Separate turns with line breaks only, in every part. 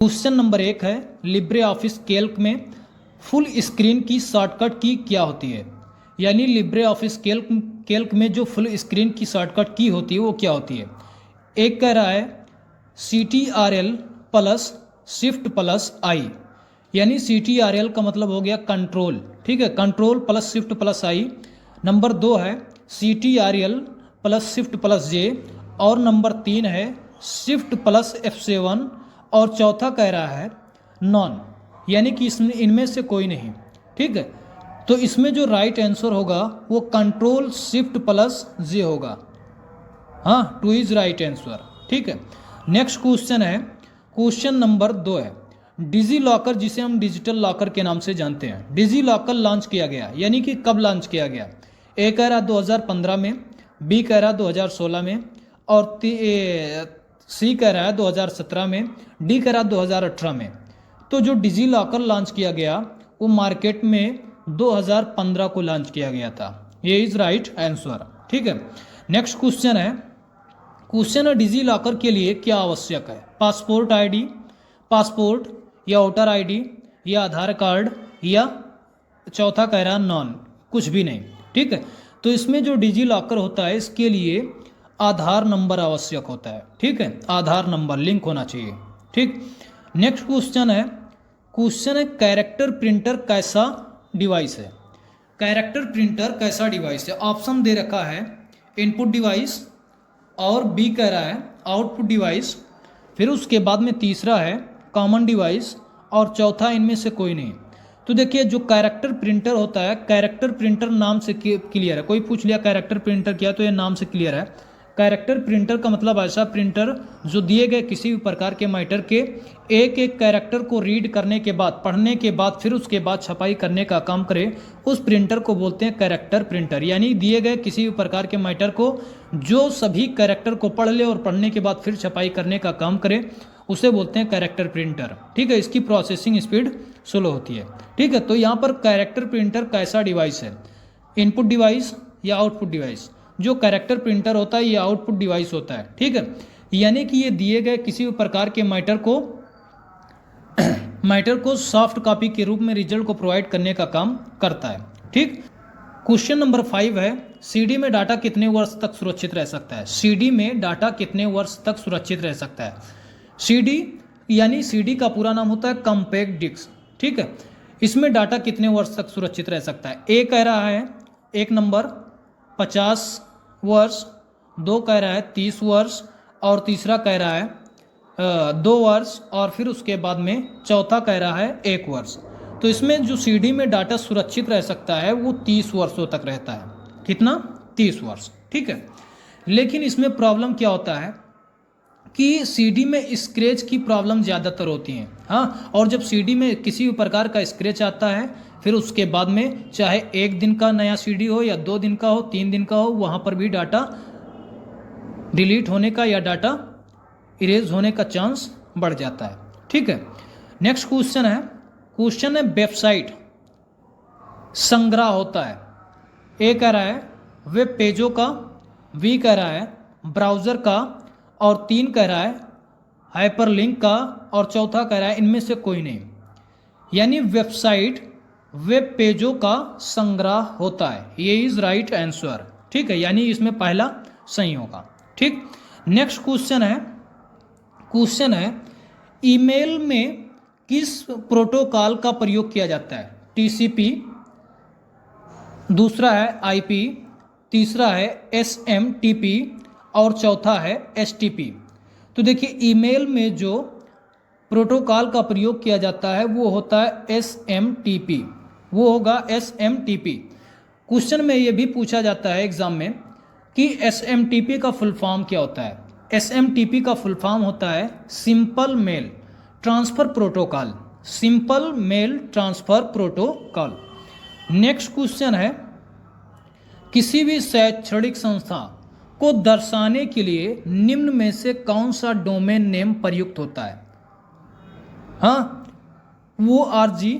Question number 1 है Libre office Calc में full screen की शॉर्टकट की क्या होती है। यानी लिब्रे ऑफिस कैल्क में जो फुल स्क्रीन की शॉर्टकट की होती है वो क्या होती है। एक कह रहा है CTRL प्लस शिफ्ट प्लस आई, यानी CTRL का मतलब हो गया कंट्रोल, ठीक है, कंट्रोल प्लस शिफ्ट प्लस आई। नंबर 2 है CTRL प्लस शिफ्ट प्लस जे, और नंबर 3 है शिफ्ट प्लस F7, और चौथा कह रहा है नॉन, यानी कि इसमें इनमें से कोई नहीं, ठीक है। तो इसमें जो राइट आंसर होगा वो कंट्रोल शिफ्ट प्लस जे होगा। हाँ, 2 इज राइट आंसर, ठीक है। नेक्स्ट क्वेश्चन है, क्वेश्चन नंबर 2 है डिजी लॉकर, जिसे हम डिजिटल लॉकर के नाम से जानते हैं। डिजी लॉकर लॉन्च किया गया, यानी कि कब लॉन्च किया गया। ए कह रहा 2015 में, बी कह रहा 2016 में, और सी कह रहा है 2017 में, डी कह रहा 2018 में। तो जो डिजी लॉकर लॉन्च किया गया वो मार्केट में 2015 को लॉन्च किया गया था। ये इज राइट आंसर, ठीक है। नेक्स्ट क्वेश्चन है, क्वेश्चन है डिजी लॉकर के लिए क्या आवश्यक है। पासपोर्ट आईडी, पासपोर्ट या वोटर आईडी या आधार कार्ड, या चौथा कह रहा नॉन, कुछ भी नहीं, ठीक है। तो इसमें जो डिजी लॉकर होता है इसके लिए आधार नंबर आवश्यक होता है, ठीक है, आधार नंबर लिंक होना चाहिए, ठीक। नेक्स्ट क्वेश्चन है कैरेक्टर प्रिंटर कैसा डिवाइस है। कैरेक्टर प्रिंटर कैसा डिवाइस है। ऑप्शन दे रखा है इनपुट डिवाइस, और बी कह रहा है आउटपुट डिवाइस, फिर उसके बाद में तीसरा है कॉमन डिवाइस, और चौथा इनमें से कोई नहीं। तो देखिए जो कैरेक्टर प्रिंटर होता है, कैरेक्टर प्रिंटर नाम से क्लियर है। कोई पूछ लिया कैरेक्टर प्रिंटर क्या, तो ये नाम से क्लियर है। कैरेक्टर प्रिंटर का मतलब ऐसा प्रिंटर जो दिए गए किसी भी प्रकार के मैटर के एक एक कैरेक्टर को रीड करने के बाद, पढ़ने के बाद, फिर उसके बाद छपाई करने का काम करे, उस प्रिंटर को बोलते हैं कैरेक्टर प्रिंटर। यानी दिए गए किसी भी प्रकार के मैटर को जो सभी कैरेक्टर को पढ़ ले और पढ़ने के बाद फिर छपाई करने का काम करे, उसे बोलते हैं कैरेक्टर प्रिंटर, ठीक है। इसकी प्रोसेसिंग स्पीड स्लो होती है, ठीक है। तो यहाँ पर कैरेक्टर प्रिंटर कैसा डिवाइस है, इनपुट डिवाइस या आउटपुट डिवाइस। जो कैरेक्टर प्रिंटर होता है ये आउटपुट डिवाइस होता है, ठीक है। यानी कि ये दिए गए किसी भी प्रकार के मैटर को सॉफ्ट कॉपी के रूप में रिजल्ट को प्रोवाइड करने का काम करता है, ठीक। क्वेश्चन नंबर 5 है सीडी में डाटा कितने वर्ष तक सुरक्षित रह सकता है। सीडी में डाटा कितने वर्ष तक सुरक्षित रह सकता है। सीडी यानी सीडी का पूरा नाम होता है कॉम्पैक्ट डिस्क, ठीक है। इसमें डाटा कितने वर्ष तक सुरक्षित रह सकता है। ए कह रहा है एक नंबर 50 वर्ष, 2 कह रहा है 30 वर्ष, और तीसरा कह रहा है 2 वर्ष, और फिर उसके बाद में चौथा कह रहा है 1 वर्ष। तो इसमें जो सीडी में डाटा सुरक्षित रह सकता है वो 30 वर्षों तक रहता है। कितना? 30 वर्ष, ठीक है। लेकिन इसमें प्रॉब्लम क्या होता है कि सीडी में स्क्रैच की प्रॉब्लम ज़्यादातर होती है। हाँ, और जब सीडी में किसी भी प्रकार का स्क्रैच आता है, फिर उसके बाद में चाहे 1 दिन का नया सीडी हो या 2 दिन का हो, 3 दिन का हो, वहाँ पर भी डाटा डिलीट होने का या डाटा इरेज होने का चांस बढ़ जाता है, ठीक है। नेक्स्ट क्वेश्चन है वेबसाइट संग्रह होता है। ए कह रहा है वेब पेजों का, बी कह रहा है ब्राउज़र का, और 3 कह रहा है हाइपरलिंक का, और चौथा कह रहा है इनमें से कोई नहीं। यानी वेबसाइट वेब पेजों का संग्रह होता है। ये इज राइट आंसर, ठीक है। यानी इसमें पहला सही होगा, ठीक। नेक्स्ट क्वेश्चन है ईमेल में किस प्रोटोकॉल का प्रयोग किया जाता है। TCP, दूसरा है IP, तीसरा है SMTP, और चौथा है STP। तो देखिए ईमेल में जो प्रोटोकॉल का प्रयोग किया जाता है वो होता है SMTP, वो होगा SMTP। क्वेश्चन में ये भी पूछा जाता है एग्जाम में कि SMTP का फुल फॉर्म क्या होता है। SMTP का फुल फॉर्म होता है simple mail transfer protocol, simple mail transfer protocol. Next question है किसी भी शैक्षणिक संस्था को दर्शाने के लिए निम्न में से कौन सा डोमेन नेम प्रयुक्त होता है। हाँ, वो ORG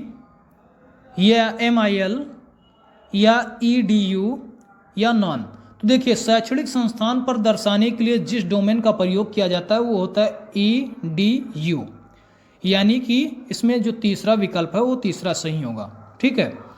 या MIL या EDU या नॉन। तो देखिए शैक्षणिक संस्थान पर दर्शाने के लिए जिस डोमेन का प्रयोग किया जाता है वो होता है EDU। यानी कि इसमें जो तीसरा विकल्प है वो तीसरा सही होगा। ठीक है।